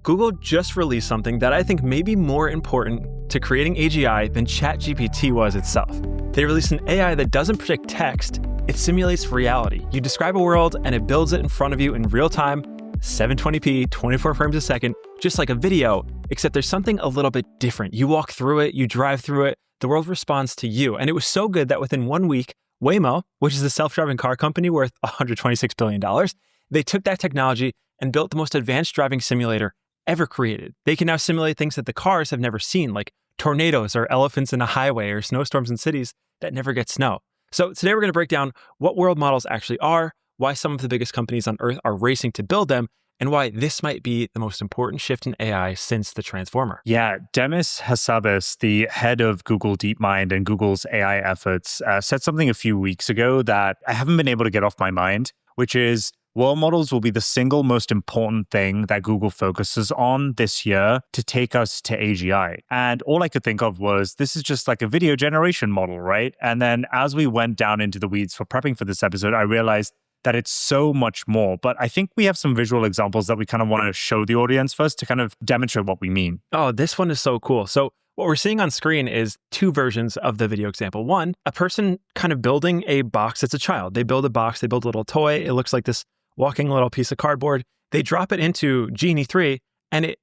Google just released something that I think may be more important to creating AGI than ChatGPT was itself. They released an AI that doesn't predict text, it simulates reality. You describe a world and it builds it in front of you in real time, 720p, 24 frames a second, just like a video, except there's something a little bit different. You walk through it, you drive through it, the world responds to you. And it was so good that within 1 week, Waymo, which is a self-driving car company worth $126 billion, they took that technology and built the most advanced driving simulator ever created. They can now simulate things that the cars have never seen, like tornadoes or elephants in a highway or snowstorms in cities that never get snow. So today we're going to break down what world models actually are, why some of the biggest companies on Earth are racing to build them, and why this might be the most important shift in AI since the Transformer. Yeah, Demis Hassabis, the head of Google DeepMind and Google's AI efforts, said something a few weeks ago that I haven't been able to get off my mind, which is world models will be the single most important thing that Google focuses on this year to take us to AGI. And all I could think of was, this is just like a video generation model, right? And then as we went down into the weeds for prepping for this episode, I realized that it's so much more. But I think we have some visual examples that we kind of want to show the audience first to kind of demonstrate what we mean. Oh, this one is so cool. So what we're seeing on screen is two versions of the video example. One, a person kind of building a box. It's a child. They build a box. They build a little toy. It looks like this walking little piece of cardboard. They drop it into Genie 3 and it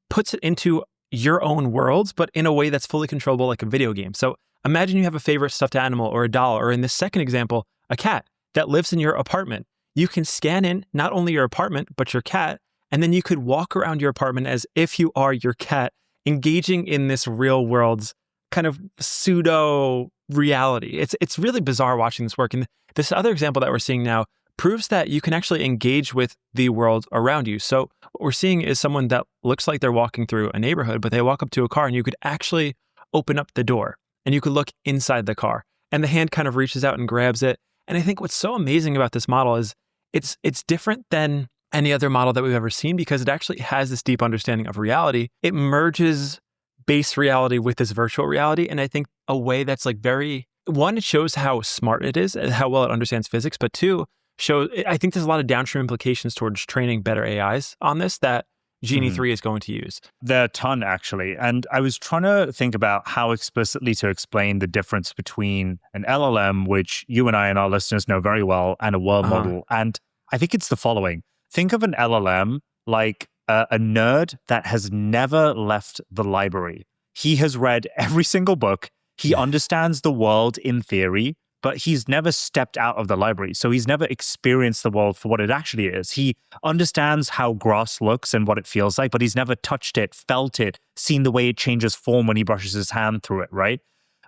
puts it into your own worlds, but in a way that's fully controllable like a video game. So imagine you have a favorite stuffed animal or a doll, or in this second example, a cat that lives in your apartment. You can scan in not only your apartment, but your cat, and then you could walk around your apartment as if you are your cat, engaging in this real world's kind of pseudo reality. It's really bizarre watching this work. And this other example that we're seeing now proves that you can actually engage with the world around you. So what we're seeing is someone that looks like they're walking through a neighborhood, but they walk up to a car and you could actually open up the door and you could look inside the car and the hand kind of reaches out and grabs it. And I think what's so amazing about this model is it's different than any other model that we've ever seen because it actually has this deep understanding of reality. It merges base reality with this virtual reality. And I think a way that's like one, it shows how smart it is and how well it understands physics, but two, I think there's a lot of downstream implications towards training better AIs on this that Genie 3 is going to use. There are a ton, actually. And I was trying to think about how explicitly to explain the difference between an LLM, which you and I and our listeners know very well, and a world model. And I think it's the following. Think of an LLM like a nerd that has never left the library. He has read every single book. He understands the world in theory, but he's never stepped out of the library. So he's never experienced the world for what it actually is. He understands how grass looks and what it feels like, but he's never touched it, felt it, seen the way it changes form when he brushes his hand through it, right?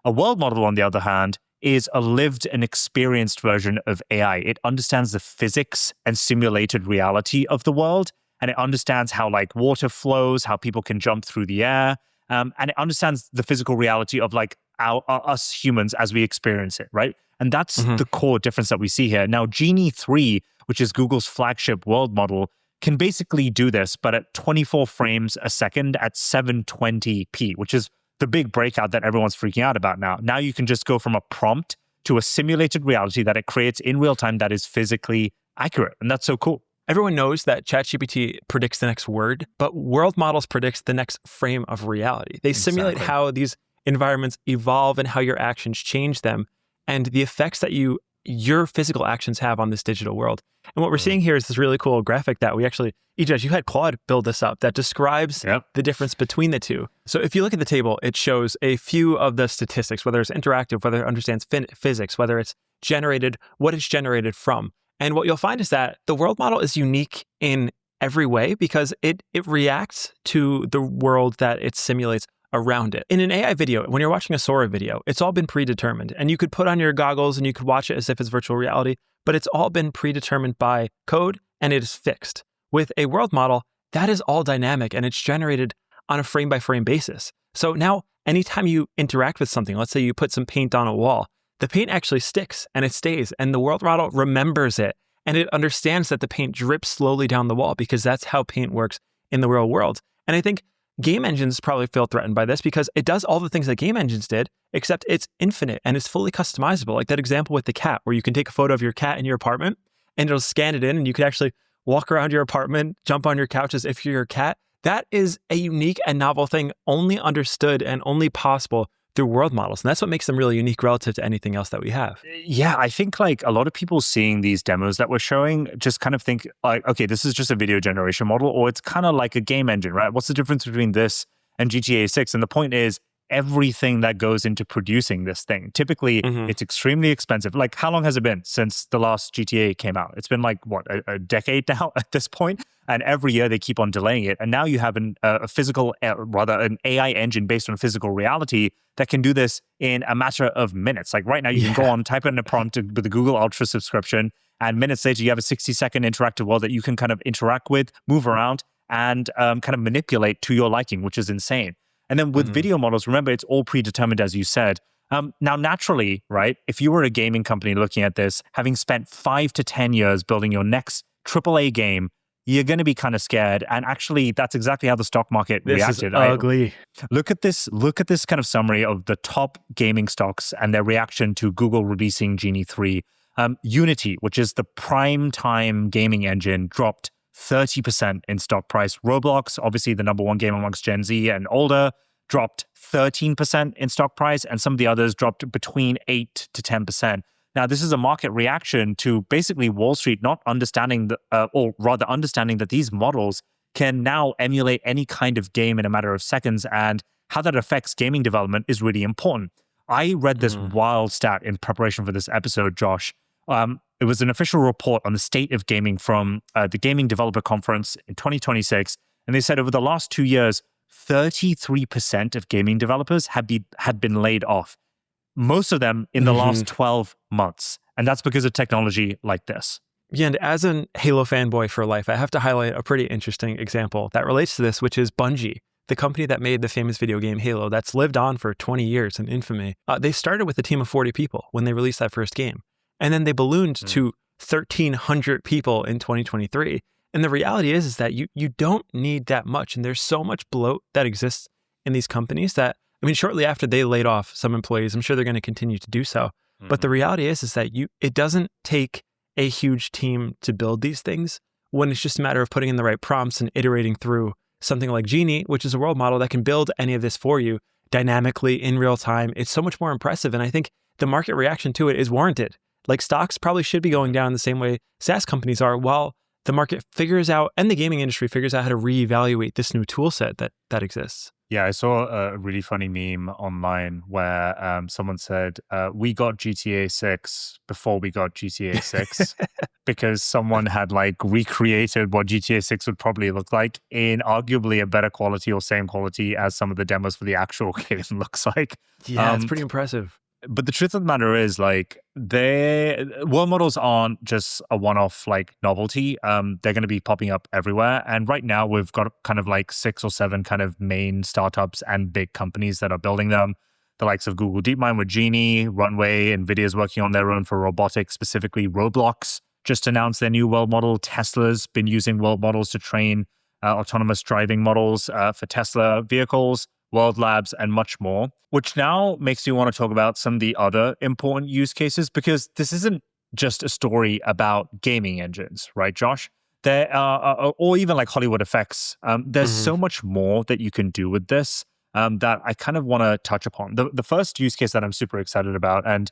A world model, on the other hand, is a lived and experienced version of AI. It understands the physics and simulated reality of the world, and it understands how like water flows, how people can jump through the air, and it understands the physical reality of like us humans as we experience it, right? And that's the core difference that we see here. Now, Genie 3, which is Google's flagship world model, can basically do this, but at 24 frames a second at 720p, which is the big breakout that everyone's freaking out about now. Now you can just go from a prompt to a simulated reality that it creates in real time that is physically accurate. And that's so cool. Everyone knows that ChatGPT predicts the next word, but world models predicts the next frame of reality. They simulate how these environments evolve and how your actions change them and the effects that your physical actions have on this digital world. And what we're seeing here is this really cool graphic that we actually, Ejaz, you had Claude build this up that describes the difference between the two. So if you look at the table, it shows a few of the statistics, whether it's interactive, whether it understands physics, whether it's generated, what it's generated from. And what you'll find is that the world model is unique in every way because it reacts to the world that it simulates around it. In an AI video, when you're watching a Sora video, it's all been predetermined and you could put on your goggles and you could watch it as if it's virtual reality, but it's all been predetermined by code and it is fixed. With a world model, that is all dynamic and it's generated on a frame by frame basis. So now anytime you interact with something, let's say you put some paint on a wall, the paint actually sticks and it stays and the world model remembers it and it understands that the paint drips slowly down the wall because that's how paint works in the real world. And I think game engines probably feel threatened by this because it does all the things that game engines did, except it's infinite and it's fully customizable. Like that example with the cat, where you can take a photo of your cat in your apartment and it'll scan it in and you could actually walk around your apartment, jump on your couch as if you're your cat. that is a unique and novel thing only understood and only possible through world models. And that's what makes them really unique relative to anything else that we have. Yeah, I think like a lot of people seeing these demos that we're showing just kind of think like, okay, this is just a video generation model, or it's kind of like a game engine, right? What's the difference between this and GTA 6? And the point is, everything that goes into producing this thing. Typically, it's extremely expensive. Like, how long has it been since the last GTA came out? It's been like, what, a decade now at this point? And every year they keep on delaying it. And now you have a physical, rather an AI engine based on physical reality that can do this in a matter of minutes. Like right now, you can go on, type in a prompt with the Google Ultra subscription, and minutes later, you have a 60-second interactive world that you can kind of interact with, move around, and kind of manipulate to your liking, which is insane. And then with video models, remember, it's all predetermined, as you said. Now, naturally, right, if you were a gaming company looking at this, having spent 5 to 10 years building your next AAA game, you're going to be kind of scared. And actually, that's exactly how the stock market reacted. This is ugly. Look at this kind of summary of the top gaming stocks and their reaction to Google releasing Genie 3. Unity, which is the prime time gaming engine, dropped 30% in stock price. Roblox, obviously the number one game amongst Gen Z and older, dropped 13% in stock price, and some of the others dropped between 8 to 10%. Now, this is a market reaction to basically Wall Street not understanding, or rather understanding that these models can now emulate any kind of game in a matter of seconds, and how that affects gaming development is really important. I read this wild stat in preparation for this episode, Josh. It was an official report on the state of gaming from the Gaming Developer Conference in 2026. And they said over the last 2 years, 33% of gaming developers had been laid off. Most of them in the last 12 months. And that's because of technology like this. Yeah, and as an Halo fanboy for life, I have to highlight a pretty interesting example that relates to this, which is Bungie, the company that made the famous video game Halo that's lived on for 20 years in infamy. They started with a team of 40 people when they released that first game. And then they ballooned to 1,300 people in 2023. And the reality is that you don't need that much. And there's so much bloat that exists in these companies that, I mean, shortly after they laid off some employees, I'm sure they're going to continue to do so. But the reality is that it doesn't take a huge team to build these things when it's just a matter of putting in the right prompts and iterating through something like Genie, which is a world model that can build any of this for you dynamically in real time. It's so much more impressive. And I think the market reaction to it is warranted. Like stocks probably should be going down the same way SaaS companies are, while the market figures out and the gaming industry figures out how to reevaluate this new tool set that exists. Yeah, I saw a really funny meme online where someone said, we got GTA 6 before we got GTA 6 because someone had like recreated what GTA 6 would probably look like in arguably a better quality or same quality as some of the demos for the actual game looks like. Yeah, it's pretty impressive. But the truth of the matter is, like, world models aren't just a one-off like novelty. They're going to be popping up everywhere. And right now, we've got kind of like 6 or 7 kind of main startups and big companies that are building them. The likes of Google DeepMind with Genie, Runway, NVIDIA's working on their own for robotics, specifically Roblox just announced their new world model. Tesla's been using world models to train autonomous driving models for Tesla vehicles. World Labs, and much more, which now makes me want to talk about some of the other important use cases, because this isn't just a story about gaming engines, right, Josh? There are, or even like Hollywood effects. There's so much more that you can do with this that I kind of want to touch upon. The first use case that I'm super excited about, and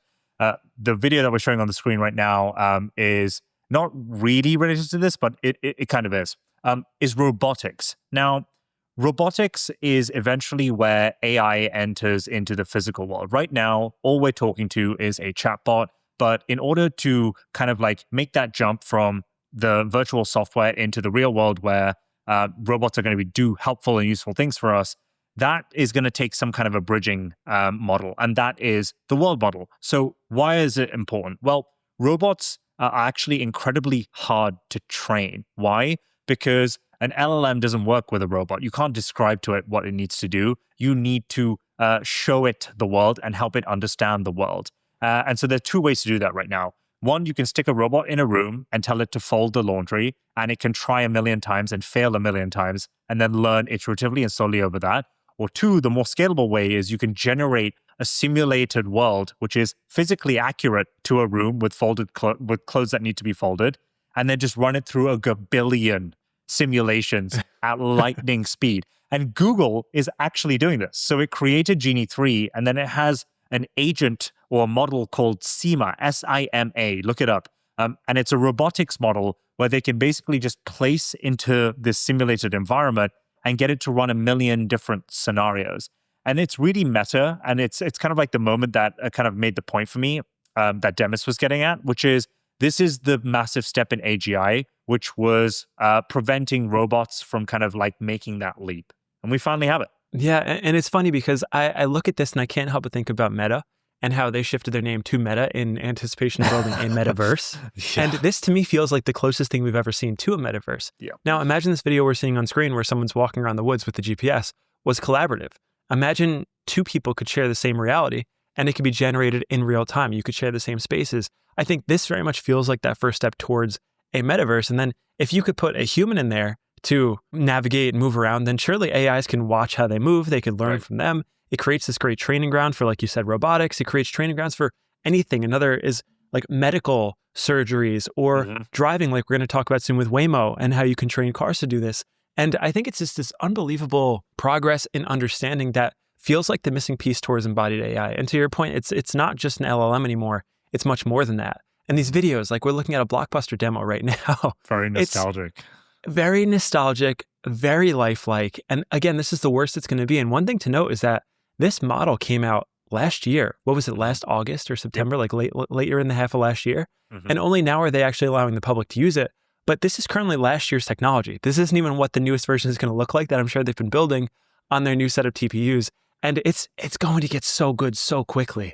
the video that we're showing on the screen right now is not really related to this, but it kind of is robotics. Now, robotics is eventually where AI enters into the physical world. Right now, all we're talking to is a chatbot. But in order to kind of like make that jump from the virtual software into the real world where robots are going to do helpful and useful things for us, that is going to take some kind of a bridging model. And that is the world model. So why is it important? Well, robots are actually incredibly hard to train. Why? Because an LLM doesn't work with a robot. You can't describe to it what it needs to do. You need to show it the world and help it understand the world. And so there are 2 ways to do that right now. One, you can stick a robot in a room and tell it to fold the laundry, and it can try 1 million times and fail 1 million times and then learn iteratively and slowly over that. Or 2, the more scalable way is you can generate a simulated world which is physically accurate to a room with folded with clothes that need to be folded, and then just run it through a gabillion simulations at lightning speed. And Google is actually doing this. So it created Genie 3, and then it has an agent or a model called SIMA, S-I-M-A. Look it up. And it's a robotics model where they can basically just place into this simulated environment and get it to run a million different scenarios. And it's really meta. And it's kind of like the moment that kind of made the point for me that Demis was getting at, which is this is the massive step in AGI, which was preventing robots from kind of like making that leap. And we finally have it. Yeah, and it's funny because I look at this and I can't help but think about Meta and how they shifted their name to Meta in anticipation of building a metaverse. Yeah. And this to me feels like the closest thing we've ever seen to a metaverse. Yeah. Now imagine this video we're seeing on screen where someone's walking around the woods with the GPS was collaborative. Imagine two people could share the same reality and it could be generated in real time. You could share the same spaces. I think this very much feels like that first step towards a metaverse. And then if you could put a human in there to navigate and move around, then surely AIs can watch how they move. They could learn from them. It creates this great training ground for, like you said, robotics. It creates training grounds for anything. Another is like medical surgeries or driving, like we're going to talk about soon with Waymo and how you can train cars to do this. And I think it's just this unbelievable progress in understanding that feels like the missing piece towards embodied AI. And to your point, it's not just an LLM anymore. It's much more than that. And these videos, like we're looking at a Blockbuster demo right now. Very nostalgic. Very nostalgic, very lifelike. And again, this is the worst it's going to be. And one thing to note is that this model came out last year. What was it, last August or September, like later in the half of last year? And only now are they actually allowing the public to use it. But this is currently last year's technology. This isn't even what the newest version is going to look like that I'm sure they've been building on their new set of TPUs. And it's going to get so good so quickly.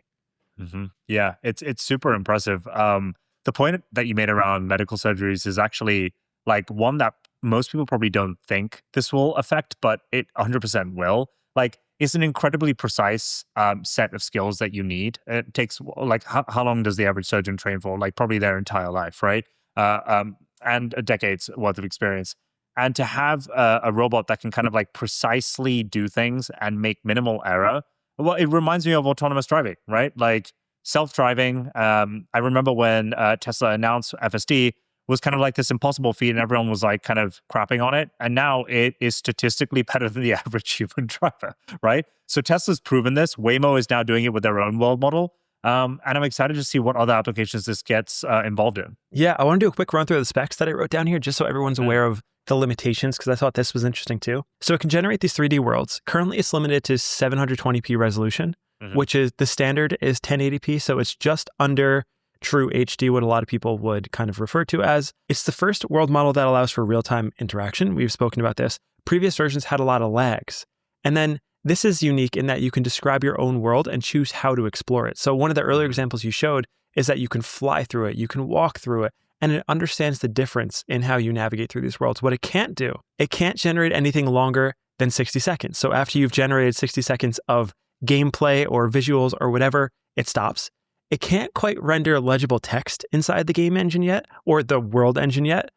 Yeah, it's super impressive. The point that you made around medical surgeries is actually like one that most people probably don't think this will affect, but it 100% will. Like, it's an incredibly precise set of skills that you need. It takes, like, how long does the average surgeon train for? Like, probably their entire life, right? And a decade's worth of experience. And to have a robot that can kind of like precisely do things and make minimal error, well, it reminds me of autonomous driving, right? Like self-driving. I remember when Tesla announced FSD was kind of like this impossible feat and everyone was like kind of crapping on it. And now it is statistically better than the average human driver, right? So Tesla's proven this. Waymo is now doing it with their own world model. And I'm excited to see what other applications this gets involved in. Yeah, I want to do a quick run through of the specs that I wrote down here just so everyone's aware of the limitations because I thought this was interesting too. So it can generate these 3D worlds. Currently, it's limited to 720p resolution, which is the standard is 1080p. So it's just under true HD, what a lot of people would kind of refer to as. It's the first world model that allows for real-time interaction. We've spoken about this. Previous versions had a lot of lags. And then this is unique in that you can describe your own world and choose how to explore it. So one of the earlier examples you showed is that you can fly through it, you can walk through it, and it understands the difference in how you navigate through these worlds. What it can't do, it can't generate anything longer than 60 seconds. So after you've generated 60 seconds of gameplay or visuals or whatever, it stops. It can't quite render legible text inside the game engine yet, or the world engine yet.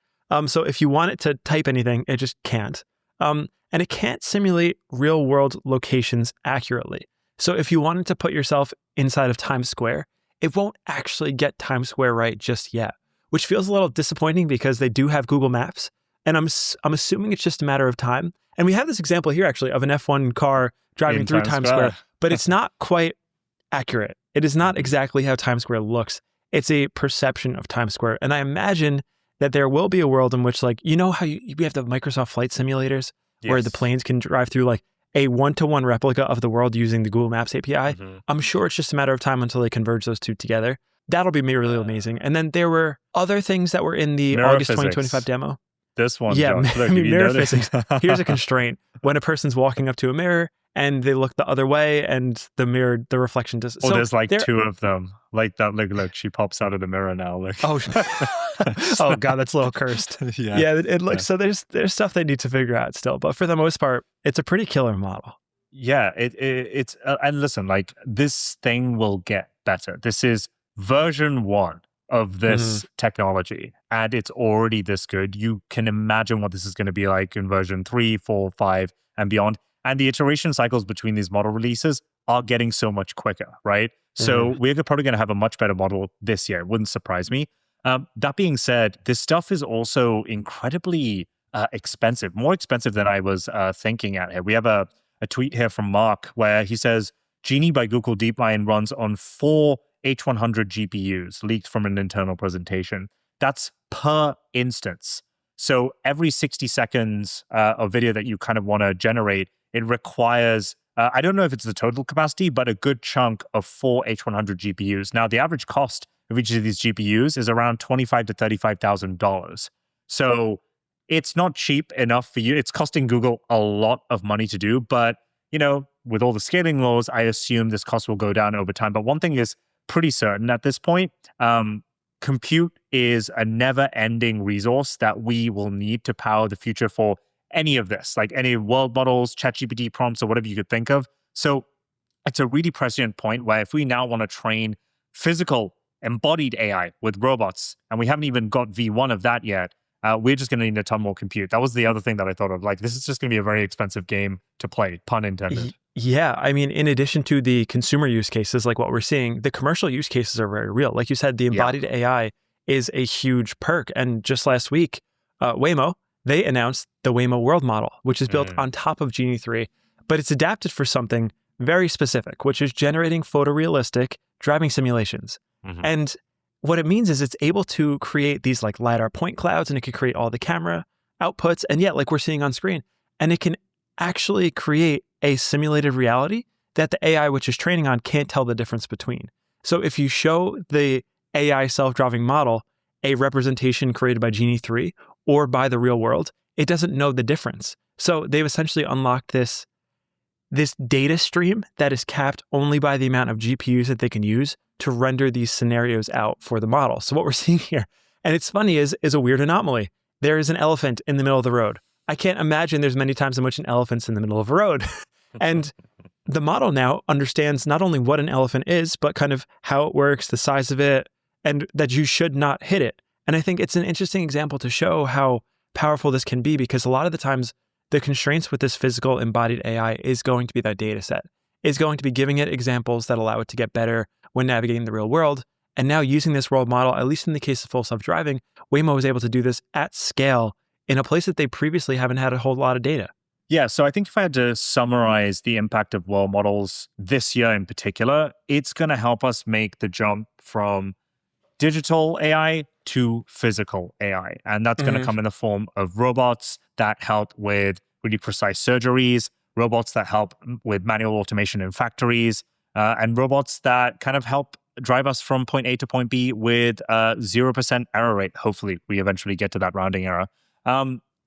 So if you want it to type anything, it just can't. And it can't simulate real world locations accurately. So if you wanted to put yourself inside of Times Square, it won't actually get Times Square right just yet, which feels a little disappointing because they do have Google Maps. And I'm assuming it's just a matter of time. And we have this example here actually of an F1 car driving through Times Square, but it's not quite accurate. It is not exactly how Times Square looks. It's a perception of Times Square. And I imagine that there will be a world in which, like, you know how we have the Microsoft flight simulators where the planes can drive through like a one-to-one replica of the world using the Google Maps API. I'm sure it's just a matter of time until they converge those two together. That'll be really amazing. And then there were other things that were in the August 2025 demo. This one, yeah, Josh, look, mirror physics. Here's a constraint. When a person's walking up to a mirror and they look the other way and the mirror, the reflection does. Oh, so there's like two of them. Like that, look, she pops out of the mirror now. Look. Oh, oh God, that's a little cursed. Yeah, it looks, so there's stuff they need to figure out still. But for the most part, it's a pretty killer model. Yeah, it's, and listen, like this thing will get better. This is version 1 of this technology, and it's already this good. You can imagine what this is going to be like in version 3, 4, 5, and beyond. And the iteration cycles between these model releases are getting so much quicker, right? So we're probably going to have a much better model this year. It wouldn't surprise me. That being said, this stuff is also incredibly expensive, more expensive than I was thinking at here. We have a tweet here from Mark where he says, Genie by Google DeepMind runs on 4 H100 GPUs leaked from an internal presentation. That's per instance. So every 60 seconds of video that you kind of want to generate, it requires, I don't know if it's the total capacity, but a good chunk of 4 H100 GPUs. Now, the average cost of each of these GPUs is around $25,000 to $35,000. So it's not cheap enough for you. It's costing Google a lot of money to do, but with all the scaling laws, I assume this cost will go down over time. But one thing is pretty certain at this point, compute is a never-ending resource that we will need to power the future for any of this, like any world models, ChatGPT prompts, or whatever you could think of. So it's a really prescient point where if we now want to train physical embodied AI with robots, and we haven't even got V1 of that yet, we're just going to need a ton more compute. That was the other thing that I thought of. Like, this is just going to be a very expensive game to play, pun intended. Yeah. I mean, in addition to the consumer use cases, like what we're seeing, the commercial use cases are very real. Like you said, the embodied AI is a huge perk. And just last week, Waymo, they announced the Waymo world model, which is built on top of Genie 3, but it's adapted for something very specific, which is generating photorealistic driving simulations. And what it means is it's able to create these like LiDAR point clouds, and it can create all the camera outputs. And yet, like we're seeing on screen, and it can actually create a simulated reality that the AI, which is training on, can't tell the difference between. So if you show the AI self-driving model a representation created by Genie 3 or by the real world, it doesn't know the difference. So they've essentially unlocked this data stream that is capped only by the amount of GPUs that they can use to render these scenarios out for the model. So what we're seeing here, and it's funny, is a weird anomaly. There is an elephant in the middle of the road. I can't imagine there's many times in which an elephant's in the middle of a road. And the model now understands not only what an elephant is, but kind of how it works, the size of it, and that you should not hit it. And I think it's an interesting example to show how powerful this can be, because a lot of the times the constraints with this physical embodied AI is going to be that data set, is going to be giving it examples that allow it to get better when navigating the real world. And now using this world model, at least in the case of full self-driving, Waymo is able to do this at scale in a place that they previously haven't had a whole lot of data. Yeah, so I think if I had to summarize the impact of world models this year in particular, it's going to help us make the jump from digital AI to physical AI. And that's going to come in the form of robots that help with really precise surgeries, robots that help with manual automation in factories, and robots that kind of help drive us from point A to point B with 0% error rate. Hopefully, we eventually get to that rounding error.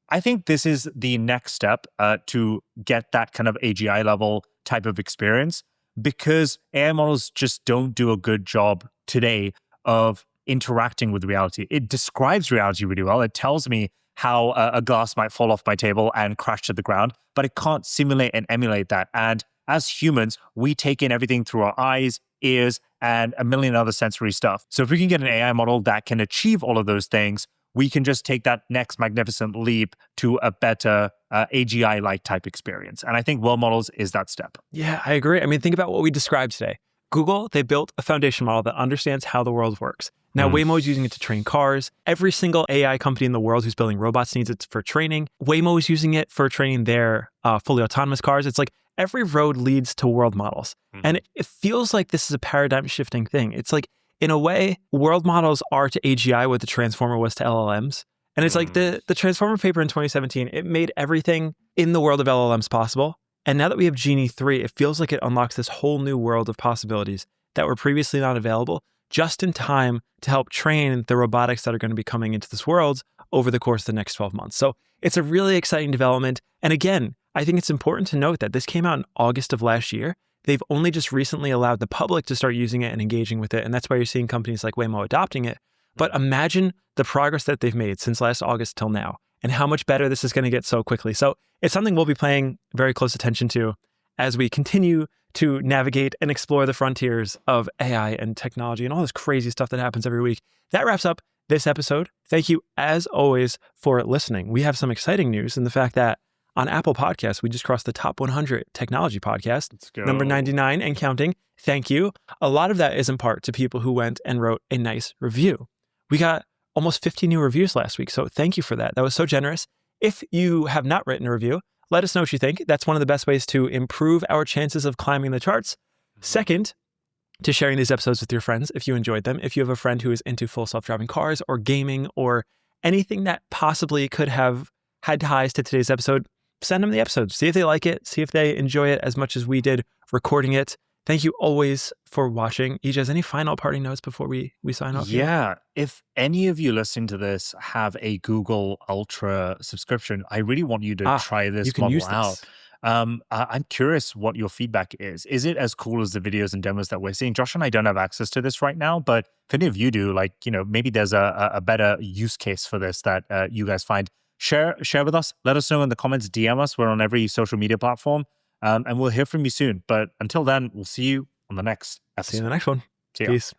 I think this is the next step to get that kind of AGI level type of experience, because AI models just don't do a good job today of interacting with reality. It describes reality really well. It tells me how a glass might fall off my table and crash to the ground, but it can't simulate and emulate that. And as humans, we take in everything through our eyes, ears, and a million other sensory stuff. So if we can get an AI model that can achieve all of those things, we can just take that next magnificent leap to a better AGI-like type experience. And I think world models is that step. Yeah, I agree. I mean, think about what we described today. Google, they built a foundation model that understands how the world works. Now, Waymo is using it to train cars. Every single AI company in the world who's building robots needs it for training. Waymo is using it for training their fully autonomous cars. It's like every road leads to world models. And it feels like this is a paradigm shifting thing. It's like, in a way, world models are to AGI what the Transformer was to LLMs. And it's like the Transformer paper in 2017, it made everything in the world of LLMs possible. And now that we have Genie 3, it feels like it unlocks this whole new world of possibilities that were previously not available, just in time to help train the robotics that are going to be coming into this world over the course of the next 12 months. So it's a really exciting development. And again, I think it's important to note that this came out in August of last year. They've only just recently allowed the public to start using it and engaging with it. And that's why you're seeing companies like Waymo adopting it. But imagine the progress that they've made since last August till now, and how much better this is going to get so quickly. So it's something we'll be paying very close attention to as we continue to navigate and explore the frontiers of AI and technology and all this crazy stuff that happens every week. That wraps up this episode. Thank you, as always, for listening. We have some exciting news in the fact that on Apple Podcasts, we just crossed the top 100 technology podcast, number 99 and counting. Thank you. A lot of that is in part to people who went and wrote a nice review. We got almost 50 new reviews last week, so thank you for that. That was so generous. If you have not written a review, let us know what you think. That's one of the best ways to improve our chances of climbing the charts. Second, to sharing these episodes with your friends if you enjoyed them. If you have a friend who is into full self-driving cars or gaming or anything that possibly could have had ties to today's episode, send them the episode. See if they like it. See if they enjoy it as much as we did recording it. Thank you always for watching. Ijaz, any final parting notes before we sign off? Yeah. If any of you listening to this have a Google Ultra subscription, I really want you to try this model out. I'm curious what your feedback is. Is it as cool as the videos and demos that we're seeing? Josh and I don't have access to this right now, but if any of you do, like, maybe there's a better use case for this that you guys find. Share with us. Let us know in the comments. DM us. We're on every social media platform. And we'll hear from you soon. But until then, we'll see you on the next episode. See you in the next one. See ya. Peace.